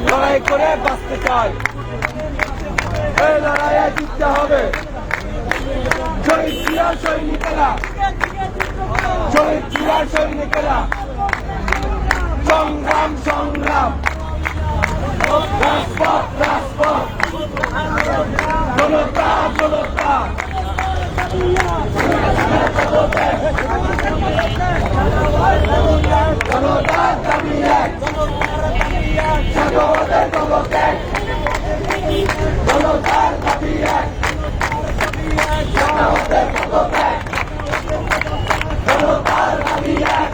লড়াই করে বাঁচতে চাই, এই লড়াইয়ে জিততে হবে। শহীদ জিয়ার সৈনিকেরা, শহীদ জিয়ার সৈনিকেরা, সংগ্রাম সংগ্রাম, রাজপথ রাজপথ, জনতা জনতা, জনতার দাবি এক, সাগরের জগৎ এক, জনতার দাবি এক, সাগরের জগৎ এক, জনতার দাবি এক,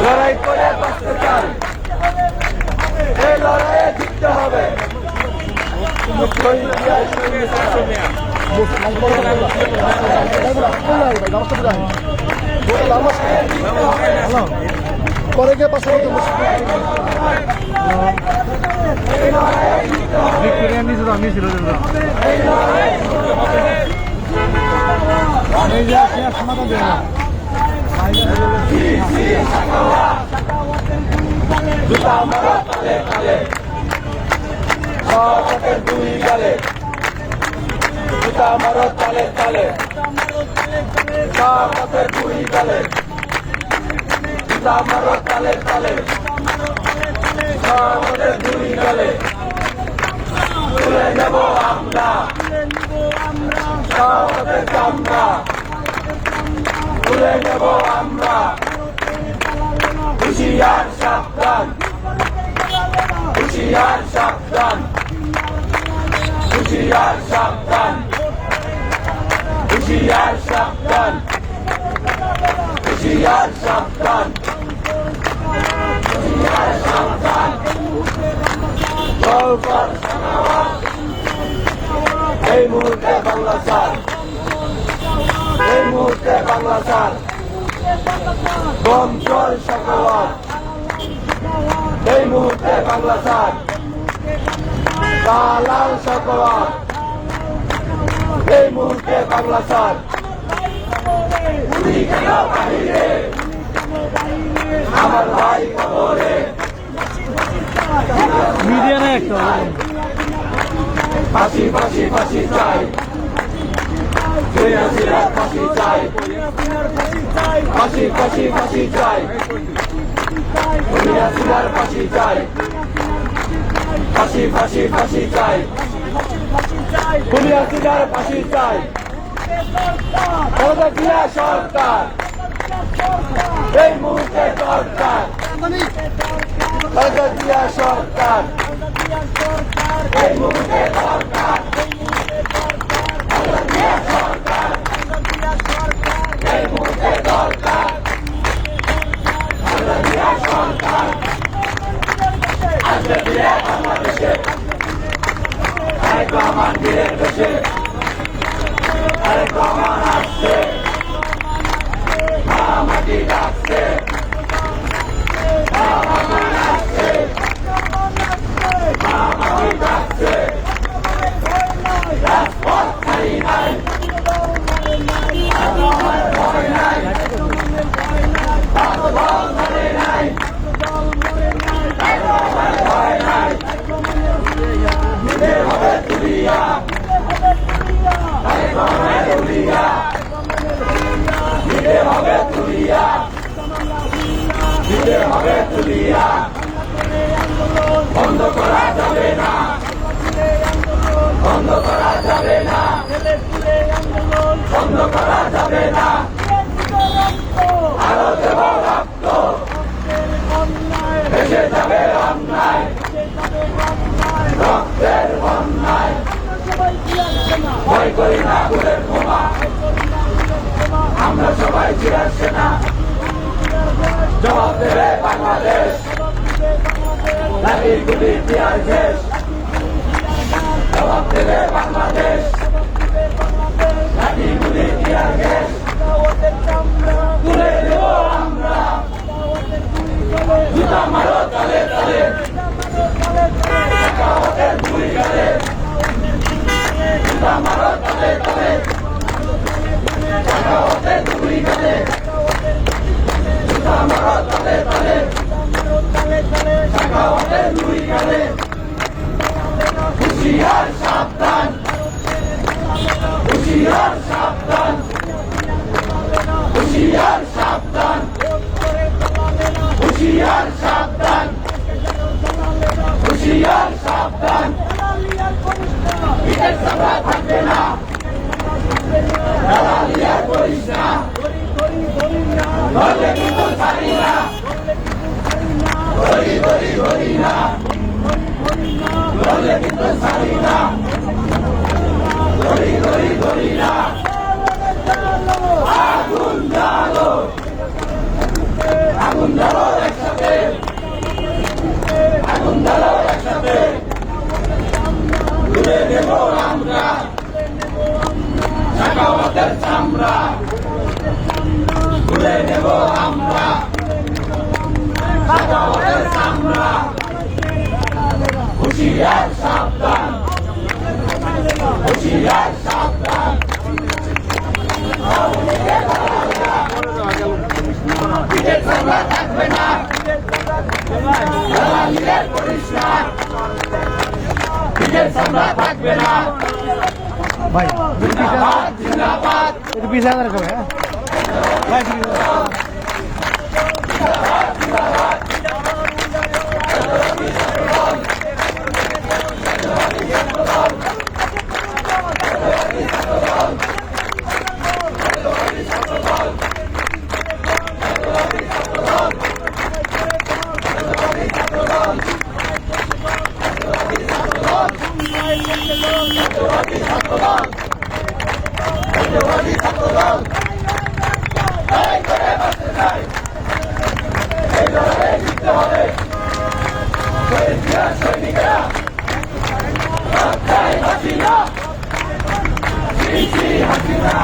লড়াই করে বাঁচতে চাই, এই লড়াইয়ে জিততে হবে। পরে গিয়ে পাশে সমাধান দেয় না। জুতা মারা তালে তালে, হাতের দুই গালে, জুতা মারা তালে তালে, হাতের দুই গালে, জুতা মারা তালে তালে, হাতের দুই গালে, তুলে নেব আমরা হাতের চামড়া, তুলে নেব আমরা। হুঁশিয়ার সাবধান, হুঁশিয়ার সাবধান, হুঁশিয়ার সাবধান, হুঁশিয়ার সাবধান, হুঁশিয়ার সাবধান, হুঁশিয়ার সাবধান। জলকর সাখাওয়াত, এই মুহূর্তে বাংলা স্যার, এই মুহূর্তে বাংলা স্যার, বঞ্চল সাখাওয়াত, এই মুহূর্তে বাংলা স্যার, দালাল সাখাওয়াত, এই মুহূর্তে বাংলা স্যার। আমার ভাই খবরে মিডিয়া না একটা ফাঁসি ফাঁসি ফাঁসি চাই, ফাঁসি চাই, ফাঁসি ফাঁসি ফাঁসি চাই, ফাঁসি চাই, ফাঁসি ফাঁসি ফাঁসি চাই, খুনিয়ার ফাঁসি চাই। জিয়া সরকার, এই মুহূর্তে সরকার, জিয়া সরকার, এই মুহূর্তে সরকার, এই মুহূর্তে সরকার, সরকার আসবে ফিরে বাংলাদেশে, আরেক রহমান বীরের দেশে, আরেক রহমান আসছে, মাটি ডাকছে, মাটি ডাকছে, মাটি ডাকছে, রাজপথ খালি নাই, ভয় নাই, রাজপথ খালি নাই, ভয় নাই, দিতে হবে তুলিয়া, দিতে হবে তুলিয়া, দিতে হবে তুলিয়া, বন্ধ করা যাবে না, বন্ধ করা যাবে না, বন্ধ করা যাবে না। আরো দেব রক্ত, ভেসে যাবে অন্যায়, রক্তের বন্যায়, ভয় করি না গুলের বোমা, আমরা সবাই চিরার সেনা। বাংলাদেশ লাঠির গুলি টিয়ার শেষ জবাব দেবে বাংলাদেশ লাঠির গুলি টিয়ার শেষ তুলে দেব আমরা জুতা মারো তালে তালে সাখাওয়াতের দুই গালে জুতা মারো তালে তালে সাখাওয়াতের দুই গালে জুতা মারো তালে তালে সাখাওয়াতের দুই গালে হুঁশিয়ার সাবধান হুঁশিয়ার সাবধান হুঁশিয়ার সাবধান হুঁশিয়ার সাবধান হুঁশিয়ার সাবধান বিদেশ আমরা থাকবে না দালালি আর করিস না ধরলে কিন্তু ছাড়ি না ধরি ধরি ধরি না ধরলে কিন্তু ছাড়ি না ধরি ধরি ধরি না আগুন জ্বালো আগুন জ্বালো একসাথে আগুন জ্বালো একসাথে তুলে দেব আমরা সাখাওয়াতের চামড়া তুলে দেব আমরা সাখাওয়াতের চামড়া হুঁশিয়ার সাবধান হুঁশিয়ার সাবধান বিদেশ আমরা থাকবে না দালালিদের করিস না বিদেশ আমরা থাকবে না ভাই জিন্দাবাদ জিন্দাবাদ একটু 20,000 করে হ্যাঁ ভাই সৈনিকেরা হাসিনা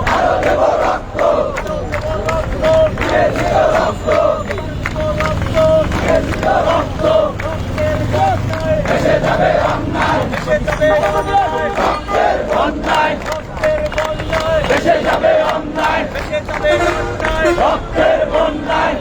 আরো দেব রক্ত দেশে যাবে অন্যায় রক্তের বন্যায় দেশে যাবে অন্যায় রক্তের বন্যায়